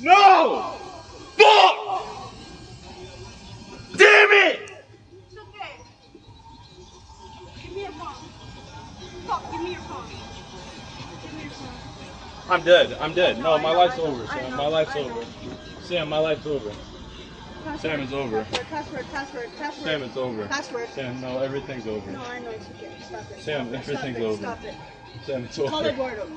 No! Fuck! Damn it! It's okay. Give me your phone. Fuck, give me your phone. Give me your phone. I'm dead. I'm dead. No, No, my life's over, Sam. My life's over. Sam, my life's over. Password, Sam, it's over. Password. Sam, it's over. Password. Sam, no, everything's over. No, I know it's okay. Stop it. Sam, everything's over. Stop it. Sam, it's over. Call Eduardo.